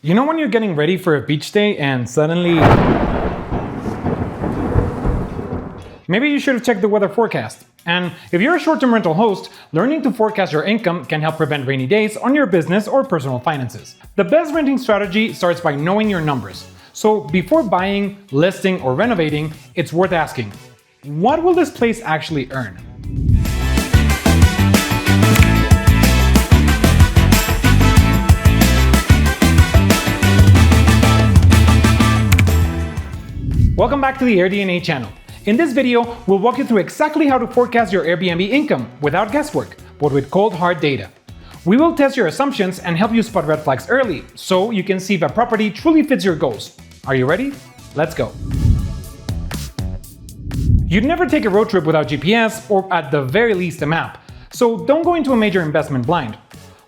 You know when you're getting ready for a beach day and suddenly... Maybe you should have checked the weather forecast. And if you're a short-term rental host, learning to forecast your income can help prevent rainy days on your business or personal finances. The best renting strategy starts by knowing your numbers. So before buying, listing, or renovating, it's worth asking, what will this place actually earn? Welcome back to the AirDNA channel. In this video, we'll walk you through exactly how to forecast your Airbnb income without guesswork, but with cold hard data. We will test your assumptions and help you spot red flags early, so you can see if a property truly fits your goals. Are you ready? Let's go. You'd never take a road trip without GPS, or at the very least a map, so don't go into a major investment blind.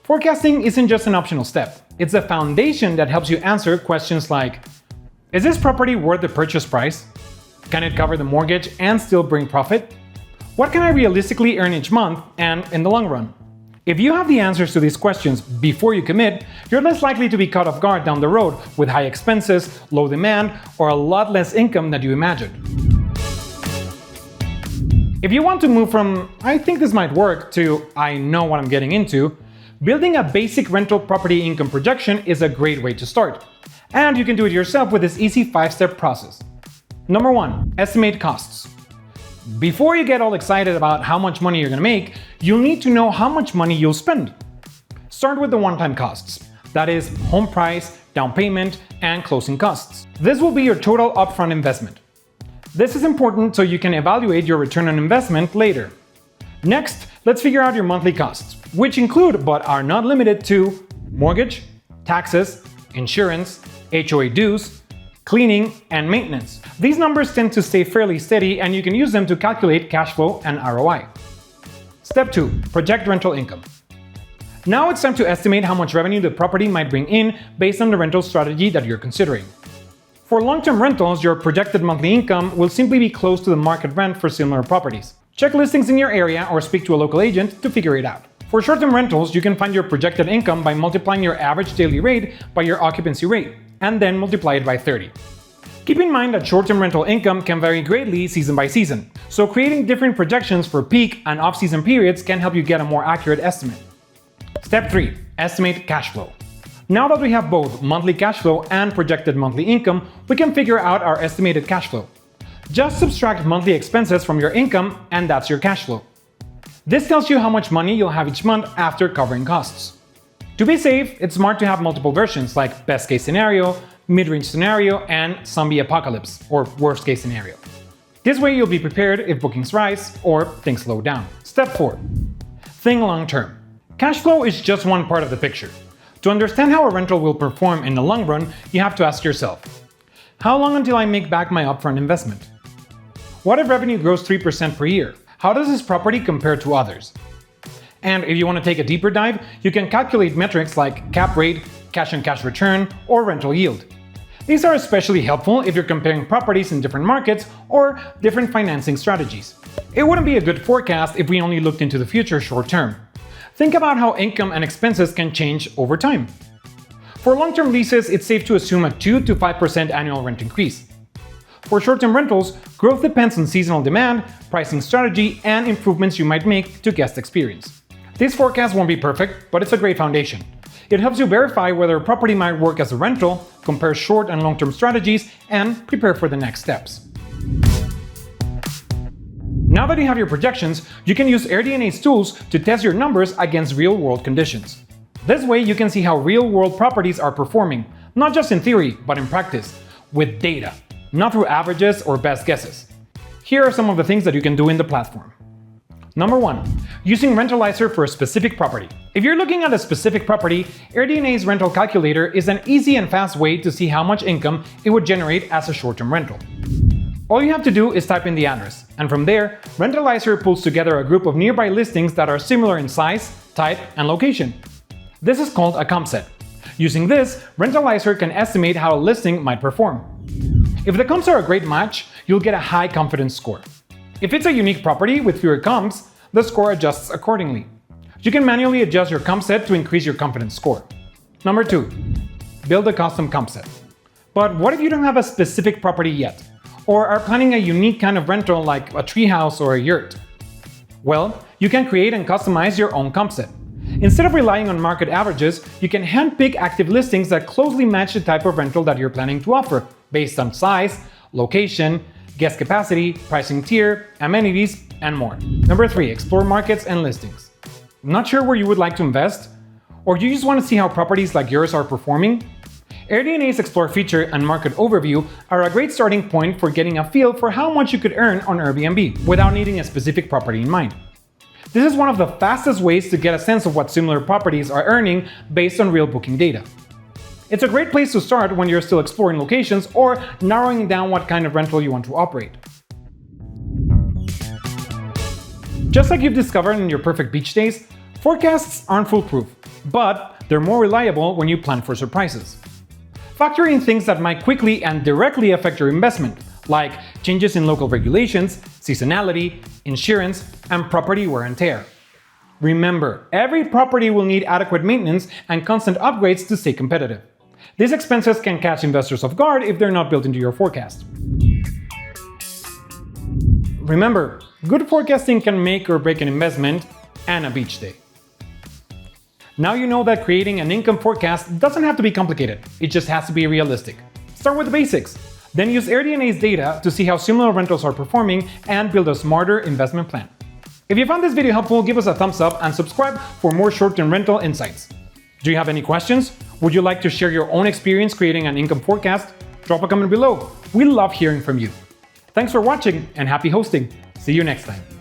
Forecasting isn't just an optional step, it's a foundation that helps you answer questions like, is this property worth the purchase price? Can it cover the mortgage and still bring profit? What can I realistically earn each month and in the long run? If you have the answers to these questions before you commit, you're less likely to be caught off guard down the road with high expenses, low demand, or a lot less income than you imagined. If you want to move from, I think this might work, to, I know what I'm getting into, building a basic rental property income projection is a great way to start. And you can do it yourself with this easy 5-step process. Number 1, estimate costs. Before you get all excited about how much money you're gonna make, you'll need to know how much money you'll spend. Start with the one-time costs. That is, home price, down payment, and closing costs. This will be your total upfront investment. This is important so you can evaluate your return on investment later. Next, let's figure out your monthly costs, which include but are not limited to mortgage, taxes, insurance, HOA dues, cleaning, and maintenance. These numbers tend to stay fairly steady and you can use them to calculate cash flow and ROI. Step 2. Project rental income. Now it's time to estimate how much revenue the property might bring in based on the rental strategy that you're considering. For long-term rentals, your projected monthly income will simply be close to the market rent for similar properties. Check listings in your area or speak to a local agent to figure it out. For short-term rentals, you can find your projected income by multiplying your average daily rate by your occupancy rate, and then multiply it by 30. Keep in mind that short-term rental income can vary greatly season by season, so creating different projections for peak and off-season periods can help you get a more accurate estimate. Step 3. Estimate cash flow. Now that we have both monthly cash flow and projected monthly income, we can figure out our estimated cash flow. Just subtract monthly expenses from your income, and that's your cash flow. This tells you how much money you'll have each month after covering costs. To be safe, it's smart to have multiple versions like best case scenario, mid-range scenario, and zombie apocalypse, or worst case scenario. This way you'll be prepared if bookings rise or things slow down. Step 4. Think long term. Cash flow is just one part of the picture. To understand how a rental will perform in the long run, you have to ask yourself, how long until I make back my upfront investment? What if revenue grows 3% per year? How does this property compare to others? And if you want to take a deeper dive, you can calculate metrics like cap rate, cash-on-cash return, or rental yield. These are especially helpful if you're comparing properties in different markets or different financing strategies. It wouldn't be a good forecast if we only looked into the future short term. Think about how income and expenses can change over time. For long-term leases, it's safe to assume a 2 to 5% annual rent increase. For short-term rentals, growth depends on seasonal demand, pricing strategy, and improvements you might make to guest experience. This forecast won't be perfect, but it's a great foundation. It helps you verify whether a property might work as a rental, compare short and long-term strategies, and prepare for the next steps. Now that you have your projections, you can use AirDNA's tools to test your numbers against real-world conditions. This way you can see how real-world properties are performing, not just in theory, but in practice, with data, not through averages or best guesses. Here are some of the things that you can do in the platform. Number 1. Using Rentalizer for a specific property. If you're looking at a specific property, AirDNA's rental calculator is an easy and fast way to see how much income it would generate as a short-term rental. All you have to do is type in the address, and from there, Rentalizer pulls together a group of nearby listings that are similar in size, type, and location. This is called a comp set. Using this, Rentalizer can estimate how a listing might perform. If the comps are a great match, you'll get a high confidence score. If it's a unique property with fewer comps, the score adjusts accordingly. You can manually adjust your comp set to increase your confidence score. Number 2. build a custom comp set. But what if you don't have a specific property yet, or are planning a unique kind of rental like a treehouse or a yurt? Well, you can create and customize your own comp set. Instead of relying on market averages, you can handpick active listings that closely match the type of rental that you're planning to offer, based on size, location, guest capacity, pricing tier, amenities, and more. Number 3, explore markets and listings. Not sure where you would like to invest? Or you just want to see how properties like yours are performing? AirDNA's Explore feature and market overview are a great starting point for getting a feel for how much you could earn on Airbnb without needing a specific property in mind. This is one of the fastest ways to get a sense of what similar properties are earning based on real booking data. It's a great place to start when you're still exploring locations or narrowing down what kind of rental you want to operate. Just like you've discovered in your perfect beach days, forecasts aren't foolproof, but they're more reliable when you plan for surprises. Factor in things that might quickly and directly affect your investment, like changes in local regulations, seasonality, insurance, and property wear and tear. Remember, every property will need adequate maintenance and constant upgrades to stay competitive. These expenses can catch investors off guard if they're not built into your forecast. Remember, good forecasting can make or break an investment and a beach day. Now you know that creating an income forecast doesn't have to be complicated, it just has to be realistic. Start with the basics. Then use AirDNA's data to see how similar rentals are performing and build a smarter investment plan. If you found this video helpful, give us a thumbs up and subscribe for more short-term rental insights. Do you have any questions? Would you like to share your own experience creating an income forecast? Drop a comment below. We love hearing from you. Thanks for watching and happy hosting. See you next time.